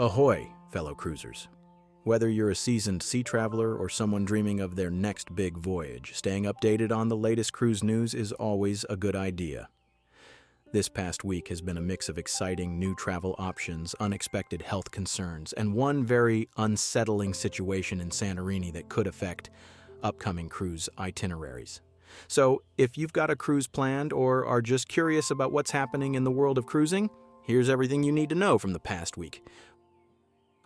Ahoy, fellow cruisers. Whether you're a seasoned sea traveler or someone dreaming of their next big voyage, staying updated on the latest cruise news is always a good idea. This past week has been a mix of exciting new travel options, unexpected health concerns, and one very unsettling situation in Santorini that could affect upcoming cruise itineraries. So, if you've got a cruise planned or are just curious about what's happening in the world of cruising, here's everything you need to know from the past week.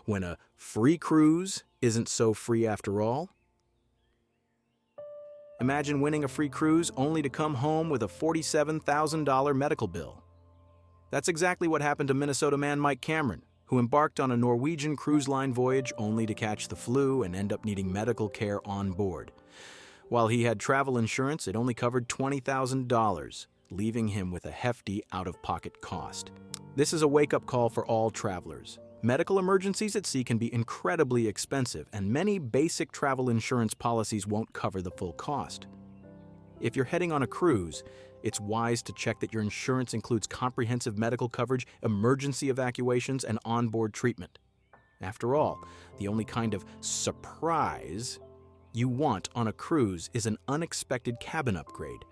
When a free cruise isn't so free after all. Imagine winning a free cruise only to come home with a $47,000 medical bill. That's exactly what happened to Minnesota man Mike Cameron, who embarked on a Norwegian cruise line voyage only to catch the flu and end up needing medical care on board. While he had travel insurance, it only covered $20,000, leaving him with a hefty out-of-pocket cost. This is a wake-up call for all travelers. Medical emergencies at sea can be incredibly expensive, and many basic travel insurance policies won't cover the full cost. If you're heading on a cruise, it's wise to check that your insurance includes comprehensive medical coverage, emergency evacuations, and onboard treatment. After all, the only kind of surprise you want on a cruise is an unexpected cabin upgrade,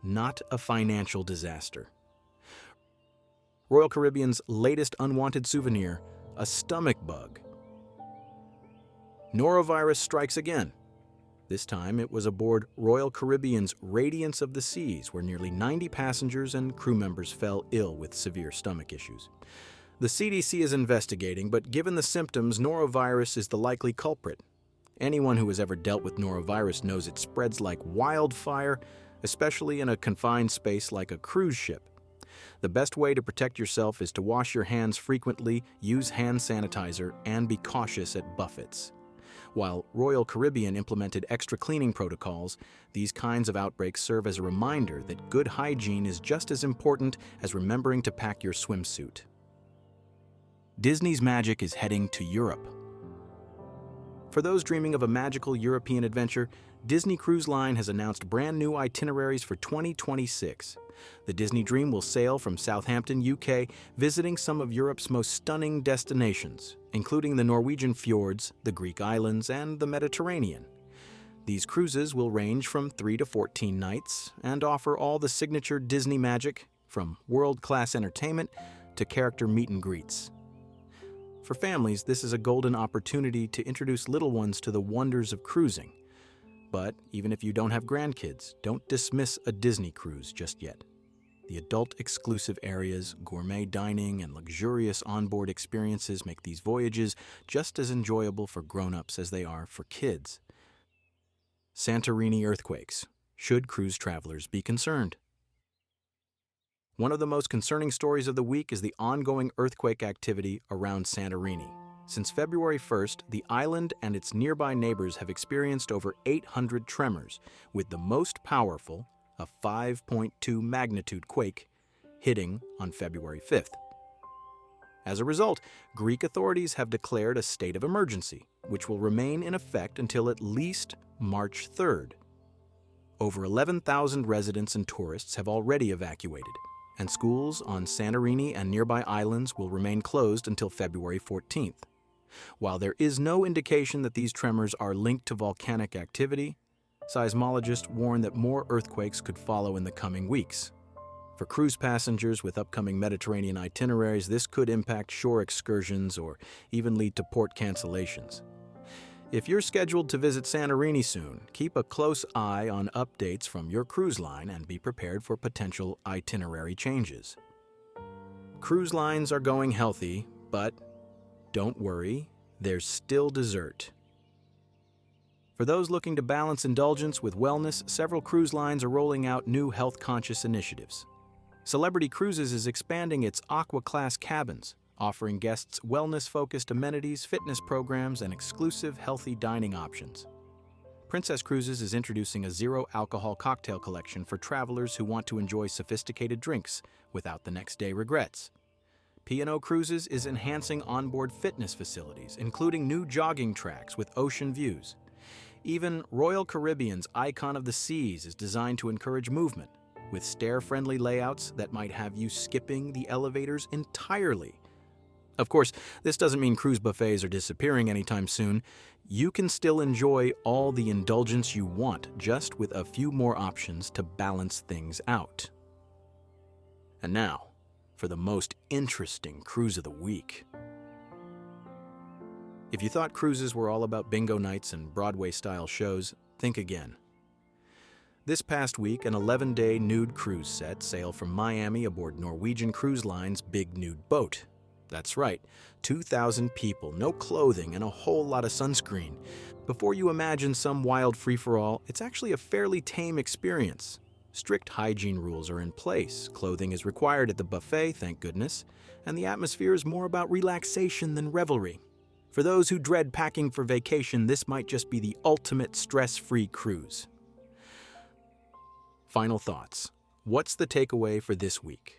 not a financial disaster. Royal Caribbean's latest unwanted souvenir, a stomach bug. Norovirus strikes again. This time it was aboard Royal Caribbean's Radiance of the Seas, where nearly 90 passengers and crew members fell ill with severe stomach issues. The CDC is investigating, but given the symptoms, norovirus is the likely culprit. Anyone who has ever dealt with norovirus knows it spreads like wildfire, especially in a confined space like a cruise ship. The best way to protect yourself is to wash your hands frequently, use hand sanitizer, and be cautious at buffets. While Royal Caribbean implemented extra cleaning protocols, these kinds of outbreaks serve as a reminder that good hygiene is just as important as remembering to pack your swimsuit. Disney's magic is heading to Europe. For those dreaming of a magical European adventure, Disney Cruise Line has announced brand new itineraries for 2026. The Disney Dream will sail from Southampton, UK, visiting some of Europe's most stunning destinations, including the Norwegian fjords, the Greek islands, and the Mediterranean. These cruises will range from 3 to 14 nights and offer all the signature Disney magic, from world-class entertainment to character meet and greets. For families, this is a golden opportunity to introduce little ones to the wonders of cruising. But even if you don't have grandkids, don't dismiss a Disney cruise just yet. The adult-exclusive areas, gourmet dining, and luxurious onboard experiences make these voyages just as enjoyable for grown-ups as they are for kids. Santorini earthquakes. Should cruise travelers be concerned? One of the most concerning stories of the week is the ongoing earthquake activity around Santorini. Since February 1st, the island and its nearby neighbors have experienced over 800 tremors, with the most powerful, a 5.2 magnitude quake, hitting on February 5th. As a result, Greek authorities have declared a state of emergency, which will remain in effect until at least March 3rd. Over 11,000 residents and tourists have already evacuated, and schools on Santorini and nearby islands will remain closed until February 14th. While there is no indication that these tremors are linked to volcanic activity, seismologists warn that more earthquakes could follow in the coming weeks. For cruise passengers with upcoming Mediterranean itineraries, this could impact shore excursions or even lead to port cancellations. If you're scheduled to visit Santorini soon, keep a close eye on updates from your cruise line and be prepared for potential itinerary changes. Cruise lines are going healthy, but don't worry, there's still dessert. For those looking to balance indulgence with wellness, several cruise lines are rolling out new health-conscious initiatives. Celebrity Cruises is expanding its Aqua-class cabins, offering guests wellness-focused amenities, fitness programs, and exclusive healthy dining options. Princess Cruises is introducing a zero-alcohol cocktail collection for travelers who want to enjoy sophisticated drinks without the next-day regrets. P&O Cruises is enhancing onboard fitness facilities, including new jogging tracks with ocean views. Even Royal Caribbean's Icon of the Seas is designed to encourage movement, with stair-friendly layouts that might have you skipping the elevators entirely. Of course, this doesn't mean cruise buffets are disappearing anytime soon. You can still enjoy all the indulgence you want, just with a few more options to balance things out. And now, for the most interesting cruise of the week. If you thought cruises were all about bingo nights and Broadway-style shows, think again. This past week, an 11-day nude cruise set sailed from Miami aboard Norwegian Cruise Line's Big Nude Boat. That's right, 2,000 people, no clothing, and a whole lot of sunscreen. Before you imagine some wild free-for-all, it's actually a fairly tame experience. Strict hygiene rules are in place, clothing is required at the buffet, thank goodness, and the atmosphere is more about relaxation than revelry. For those who dread packing for vacation, this might just be the ultimate stress-free cruise. Final thoughts. What's the takeaway for this week?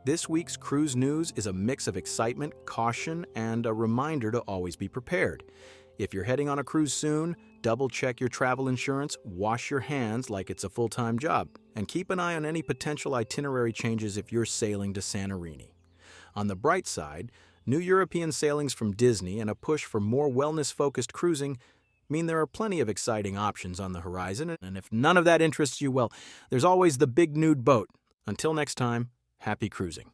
This week's cruise news is a mix of excitement, caution, and a reminder to always be prepared. If you're heading on a cruise soon, double-check your travel insurance, wash your hands like it's a full-time job, and keep an eye on any potential itinerary changes if you're sailing to Santorini. On the bright side, new European sailings from Disney and a push for more wellness-focused cruising mean there are plenty of exciting options on the horizon, and if none of that interests you, well, there's always the Big Nude Boat. Until next time, happy cruising.